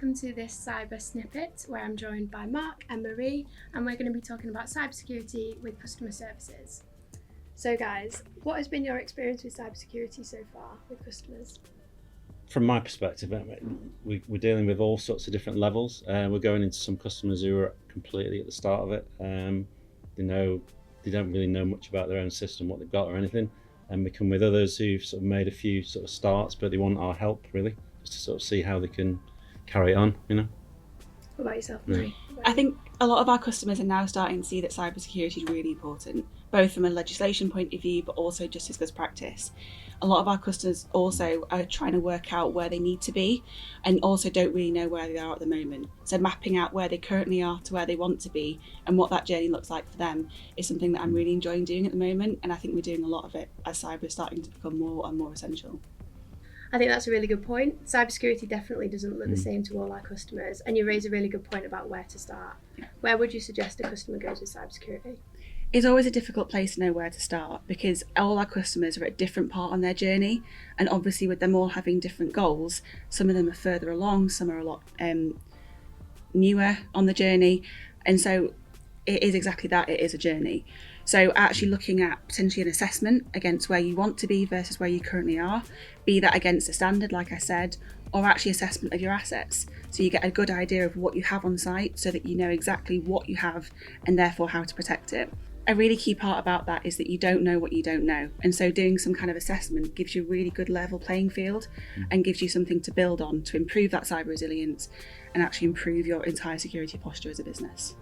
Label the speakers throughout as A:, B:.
A: welcome to this Cyber Snippet where I'm joined by Mark and Marie, and we're going to be talking about cybersecurity with customer services. So guys, what has been your experience with cybersecurity so far with customers?
B: From my perspective, we're dealing with all sorts of different levels. We're going into some customers who are completely at the start of it. They don't really know much about their own system, what they've got or anything. And we come with others who've sort of made a few sort of starts, but they want our help really, just to sort of see how they can carry it on, you know.
A: What about yourself, Marie?
C: I think a lot of our customers are now starting to see that cybersecurity is really important, both from a legislation point of view, but also just as good practice. A lot of our customers also are trying to work out where they need to be and also don't really know where they are at the moment. So mapping out where they currently are to where they want to be and what that journey looks like for them is something that I'm really enjoying doing at the moment. And I think we're doing a lot of it as cyber is starting to become more and more essential.
A: I think that's a really good point. Cybersecurity definitely doesn't look the same to all our customers, and you raise a really good point about where to start.
C: Yeah.
A: Where would you suggest a customer goes with cybersecurity?
C: It's always a difficult place to know where to start because all our customers are at a different part on their journey, and obviously with them all having different goals, some of them are further along, some are a lot newer on the journey, and so it is exactly that, it is a journey. So actually looking at potentially an assessment against where you want to be versus where you currently are, be that against a standard like I said, or actually assessment of your assets. So you get a good idea of what you have on site so that you know exactly what you have and therefore how to protect it. A really key part about that is that you don't know what you don't know. And so doing some kind of assessment gives you a really good level playing field and gives you something to build on to improve that cyber resilience and actually improve your entire security posture as a business.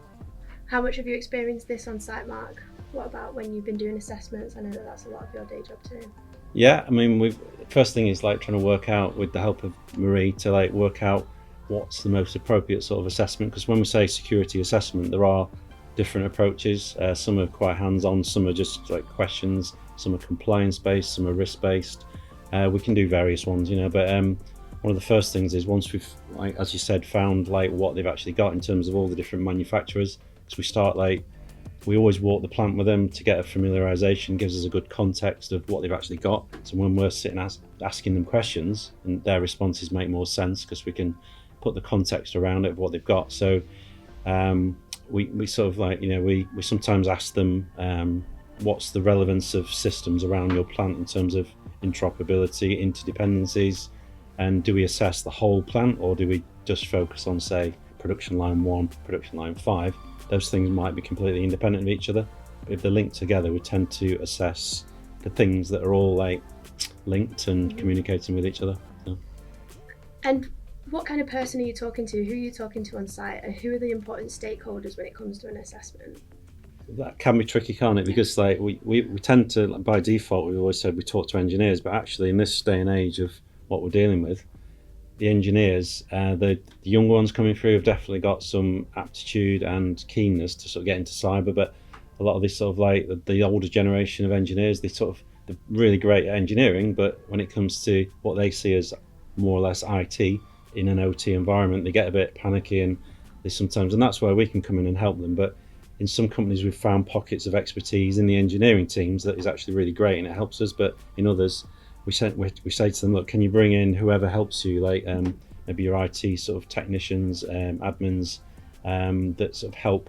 A: How much have you experienced this on site, Mark? What about when you've been doing assessments? I know that that's a lot of your day job too.
B: Yeah, I mean, first thing is like trying to work out with the help of Marie to like work out what's the most appropriate sort of assessment. Because when we say security assessment, there are different approaches. Some are quite hands-on, some are just like questions, some are compliance-based, some are risk-based. We can do various ones, you know, but one of the first things is once we've, like as you said, found like what they've actually got in terms of all the different manufacturers, because we start like, we always walk the plant with them to get a familiarization, gives us a good context of what they've actually got. So when we're sitting asking them questions, and their responses make more sense because we can put the context around it of what they've got. So we sort of like, you know, we sometimes ask them what's the relevance of systems around your plant in terms of interoperability, interdependencies, and do we assess the whole plant or do we just focus on, say, production line 1, production line 5? Those things might be completely independent of each other. But if they're linked together, we tend to assess the things that are all like linked and communicating with each other. So.
A: And what kind of person are you talking to? Who are you talking to on site? And who are the important stakeholders when it comes to an assessment?
B: That can be tricky, can't it? Because like we tend to, by default, we've always said we talk to engineers, but actually in this day and age of what we're dealing with, the engineers, the young ones coming through have definitely got some aptitude and keenness to sort of get into cyber, but a lot of this sort of like the older generation of engineers, they're really great at engineering, but when it comes to what they see as more or less IT in an OT environment, they get a bit panicky and they sometimes, and that's where we can come in and help them. But in some companies we've found pockets of expertise in the engineering teams that is actually really great and it helps us, but in others, we say to them, look, can you bring in whoever helps you, like maybe your IT sort of technicians, admins, that sort of help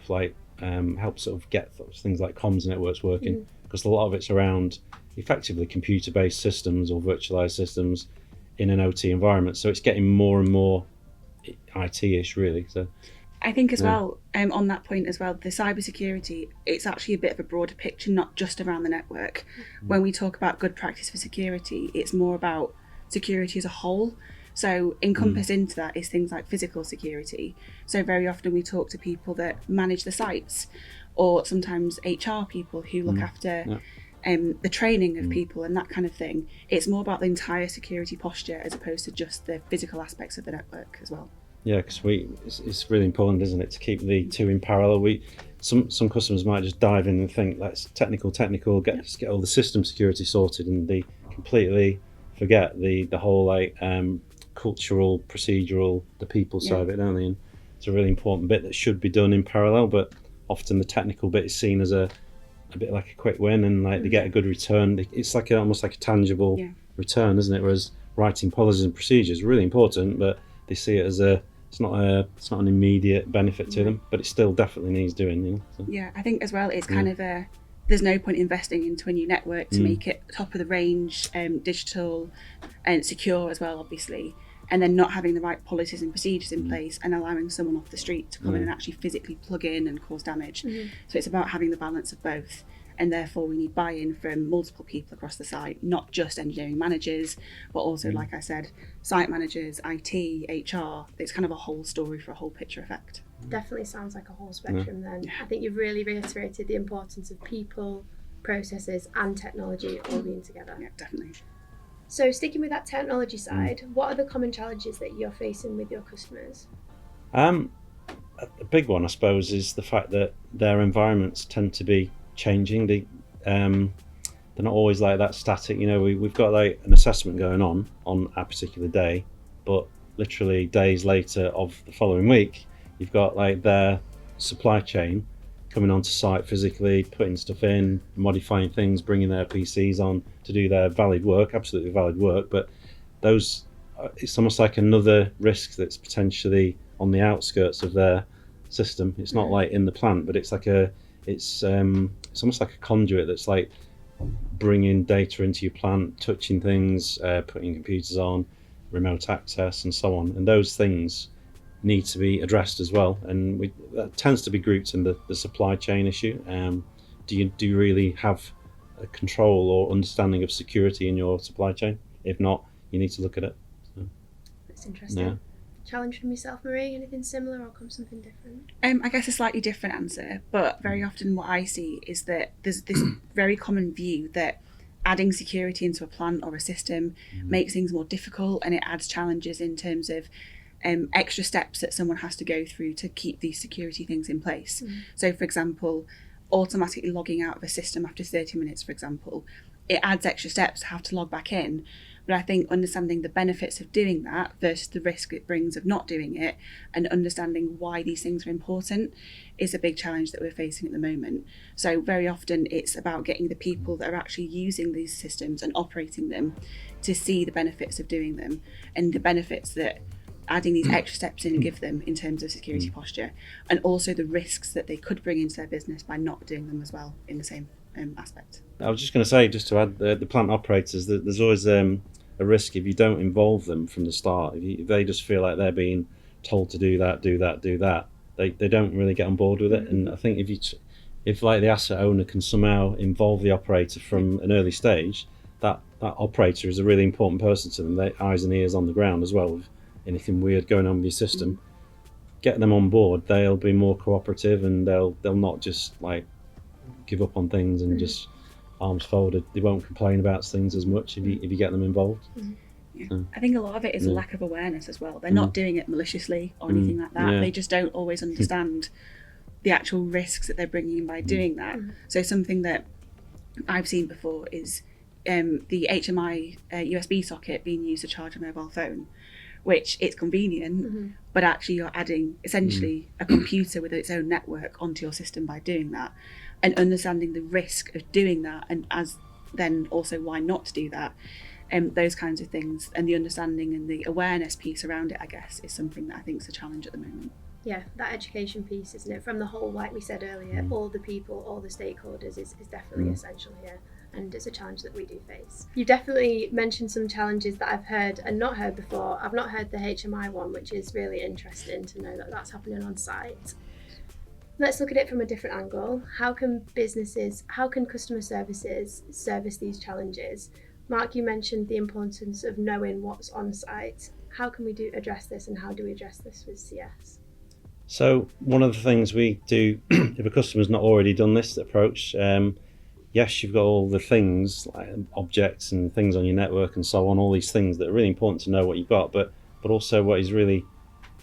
B: sort of get things like comms networks working, because a lot of it's around effectively computer-based systems or virtualized systems in an OT environment. So it's getting more and more IT-ish, really. So
C: I think as well, on that point as well, the cybersecurity, it's actually a bit of a broader picture, not just around the network. When we talk about good practice for security, it's more about security as a whole. So encompassed into that is things like physical security. So very often we talk to people that manage the sites, or sometimes HR people who look after the training of people and that kind of thing. It's more about the entire security posture as opposed to just the physical aspects of the network as well.
B: Yeah, because it's really important, isn't it, to keep the two in parallel. Some customers might just dive in and think that's technical, get all the system security sorted, and they completely forget the whole like cultural, procedural, the people side of it, don't they? And it's a really important bit that should be done in parallel, but often the technical bit is seen as a bit like a quick win, and like they get a good return. It's like almost like a tangible return, isn't it? Whereas writing policies and procedures is really important, but they see it as a it's not an immediate benefit to them, but it still definitely needs doing. So.
C: Yeah, I think as well it's kind of there's no point investing into a new network to make it top of the range, digital and secure as well, obviously, and then not having the right policies and procedures in place and allowing someone off the street to come in and actually physically plug in and cause damage. So it's about having the balance of both, and therefore we need buy-in from multiple people across the site, not just engineering managers, but also, like I said, site managers, IT, HR. It's kind of a whole story for a whole picture effect.
A: Definitely sounds like a whole spectrum then. I think you've really reiterated the importance of people, processes and technology all being together.
C: Yeah, definitely.
A: So sticking with that technology side, what are the common challenges that you're facing with your customers?
B: A big one, I suppose, is the fact that their environments tend to be changing. They're not always like that static. We've got like an assessment going on a particular day, but literally days later of the following week, you've got like their supply chain coming onto site physically, putting stuff in, modifying things, bringing their PCs on to do their valid work, absolutely valid work. But those, it's almost like another risk that's potentially on the outskirts of their system. It's not like in the plant, but it's almost like a conduit that's like bringing data into your plant, touching things, putting computers on, remote access and so on. And those things need to be addressed as well, and that tends to be grouped in the supply chain issue. Do you really have a control or understanding of security in your supply chain? If not, you need to look at it. So,
A: that's interesting. Yeah. Challenge from yourself, Marie? Anything similar or come something different?
C: I guess a slightly different answer, but very often what I see is that there's this very common view that adding security into a plant or a system makes things more difficult, and it adds challenges in terms of extra steps that someone has to go through to keep these security things in place. So, for example, automatically logging out of a system after 30 minutes, for example, it adds extra steps to have to log back in. But I think understanding the benefits of doing that versus the risk it brings of not doing it, and understanding why these things are important, is a big challenge that we're facing at the moment. So very often it's about getting the people that are actually using these systems and operating them to see the benefits of doing them, and the benefits that adding these extra steps in give them in terms of security posture, and also the risks that they could bring into their business by not doing them as well in the same aspect.
B: I was just going to say, just to add, the plant operators, there's always a risk if you don't involve them from the start. If they just feel like they're being told to do that, they don't really get on board with it. And I think if like the asset owner can somehow involve the operator from an early stage, that operator is a really important person to them. Their eyes and ears on the ground as well. If anything weird going on with your system, get them on board. They'll be more cooperative, and they'll not just like give up on things and just arms folded. They won't complain about things as much if you get them involved.
C: Yeah. I think a lot of it is a lack of awareness as well. They're not doing it maliciously or anything like that. They just don't always understand the actual risks that they're bringing in by doing that. So something that I've seen before is the HMI USB socket being used to charge a mobile phone, which it's convenient, but actually you're adding essentially a computer with its own network onto your system by doing that, and understanding the risk of doing that, and as then also why not to do that, those kinds of things, and the understanding and the awareness piece around it, I guess, is something that I think is a challenge at the moment.
A: Yeah, that education piece, isn't it? From the whole, like we said earlier, all the people, all the stakeholders is definitely essential here. And it's a challenge that we do face. You definitely mentioned some challenges that I've heard and not heard before. I've not heard the HMI one, which is really interesting to know that that's happening on site. Let's look at it from a different angle. How can customer services service these challenges? Mark, you mentioned the importance of knowing what's on site. How can we address this, and how do we address this with CS?
B: So one of the things we do, if a customer's not already done this approach, yes, you've got all the things like objects and things on your network and so on, all these things that are really important to know what you've got, but also what is really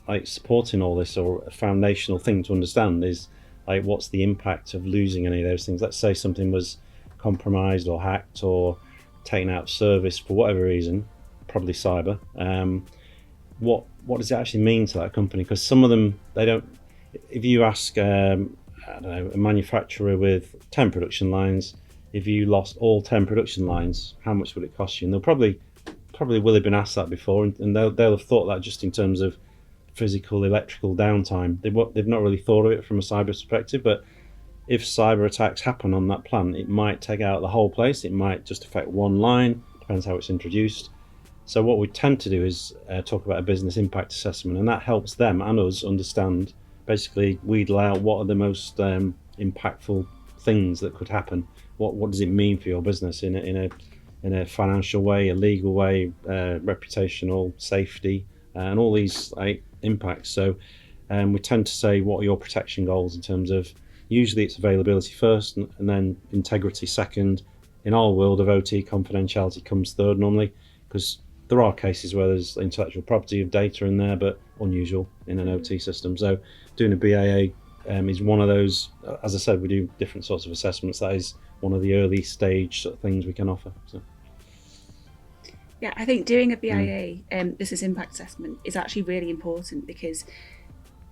B: like supporting all this, or a foundational thing to understand, is like what's the impact of losing any of those things. Let's say something was compromised or hacked or taken out of service for whatever reason, probably cyber. What does it actually mean to that company? Because some of them, they don't. If you ask I don't know, a manufacturer with 10 production lines, if you lost all 10 production lines, how much would it cost you? And they'll probably will have been asked that before, and they'll have thought that just in terms of physical, electrical downtime. They've not really thought of it from a cyber perspective, but if cyber attacks happen on that plant, it might take out the whole place. It might just affect one line, depends how it's introduced. So what we tend to do is talk about a business impact assessment, and that helps them and us understand, basically wheedle out what are the most impactful things that could happen. What does it mean for your business in a financial way, a legal way, reputational, safety, and all these impacts. So we tend to say, what are your protection goals in terms of, usually it's availability first and then integrity second. In our world of OT, confidentiality comes third normally, because there are cases where there's intellectual property of data in there, but unusual in an OT system. So doing a BAA is one of those. As I said, we do different sorts of assessments. That is one of the early stage sort of things we can offer. So.
C: Yeah, I think doing a BIA, business impact assessment, is actually really important, because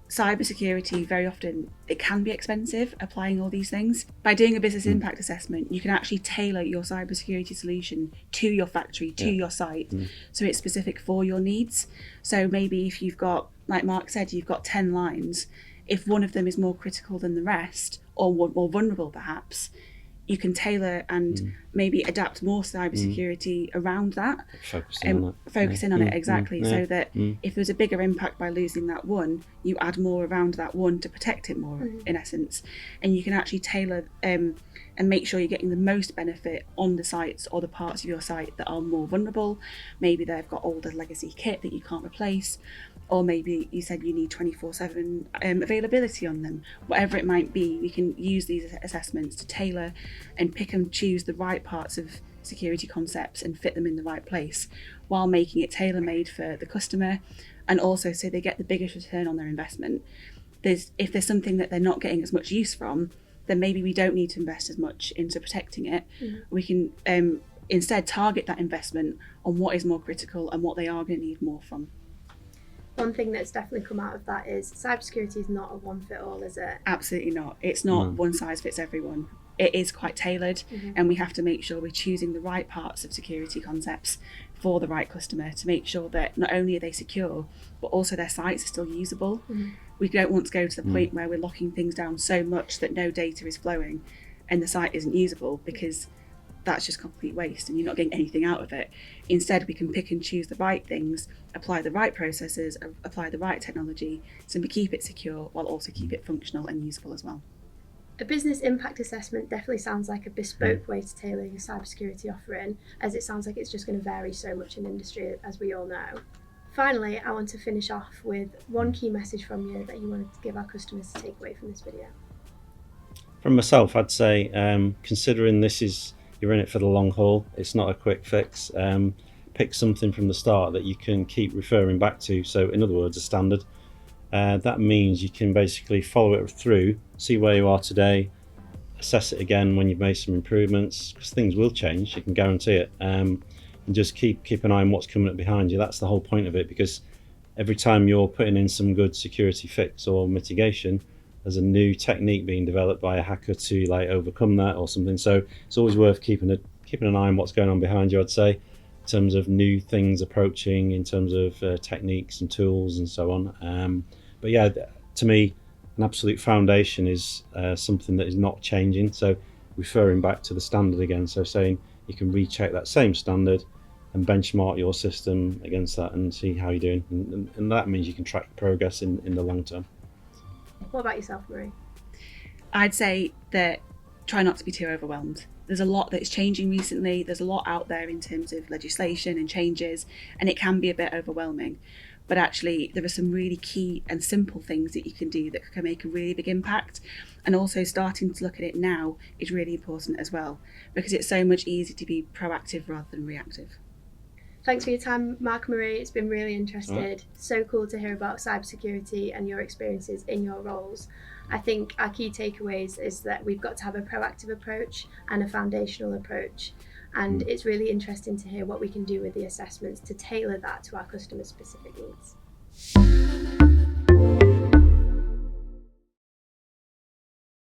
C: cybersecurity, very often it can be expensive applying all these things. By doing a business impact assessment, you can actually tailor your cybersecurity solution to your factory, to your site, so it's specific for your needs. So maybe if you've got, like Mark said, you've got 10 lines, if one of them is more critical than the rest, or more vulnerable perhaps, you can tailor and maybe adapt more cybersecurity around that. Focusing on it, exactly. So that if there's a bigger impact by losing that one, you add more around that one to protect it more, in essence. And you can actually tailor and make sure you're getting the most benefit on the sites or the parts of your site that are more vulnerable. Maybe they've got older legacy kit that you can't replace, or maybe you said you need 24/7 availability on them. Whatever it might be, we can use these assessments to tailor and pick and choose the right parts of security concepts and fit them in the right place, while making it tailor-made for the customer, and also so they get the biggest return on their investment. If there's something that they're not getting as much use from, then maybe we don't need to invest as much into protecting it. We can instead target that investment on what is more critical and what they are going to need more from.
A: One thing that's definitely come out of that is cybersecurity is not a one-fit-all, is it?
C: Absolutely not. It's not one size fits everyone. It is quite tailored, and we have to make sure we're choosing the right parts of security concepts for the right customer to make sure that not only are they secure, but also their sites are still usable. We don't want to go to the point where we're locking things down so much that no data is flowing and the site isn't usable, because that's just complete waste and you're not getting anything out of it. Instead, we can pick and choose the right things, apply the right processes, apply the right technology, so we keep it secure while also keep it functional and usable as well.
A: A business impact assessment definitely sounds like a bespoke way to tailor your cybersecurity offering, as it sounds like it's just going to vary so much in industry, as we all know. Finally, I want to finish off with one key message from you that you wanted to give our customers to take away from this video.
B: From myself, I'd say, considering you're in it for the long haul, it's not a quick fix. Pick something from the start that you can keep referring back to. So in other words, a standard. That means you can basically follow it through, see where you are today, assess it again when you've made some improvements, because things will change, you can guarantee it, and just keep an eye on what's coming up behind you. That's the whole point of it, because every time you're putting in some good security fix or mitigation, there's a new technique being developed by a hacker to overcome that or something. So it's always worth keeping an eye on what's going on behind you, I'd say, in terms of new things approaching, in terms of techniques and tools and so on. But yeah, to me, an absolute foundation is something that is not changing. So referring back to the standard again, so saying you can recheck that same standard and benchmark your system against that and see how you're doing. And that means you can track progress in the long term.
A: What about yourself, Marie?
C: I'd say that try not to be too overwhelmed. There's a lot that's changing recently. There's a lot out there in terms of legislation and changes, and it can be a bit overwhelming. But actually, there are some really key and simple things that you can do that can make a really big impact. And also starting to look at it now is really important as well, because it's so much easier to be proactive rather than reactive.
A: Thanks for your time, Mark and Marie. It's been really interesting. So cool to hear about cybersecurity and your experiences in your roles. I think our key takeaways is that we've got to have a proactive approach and a foundational approach. And it's really interesting to hear what we can do with the assessments to tailor that to our customers' specific needs.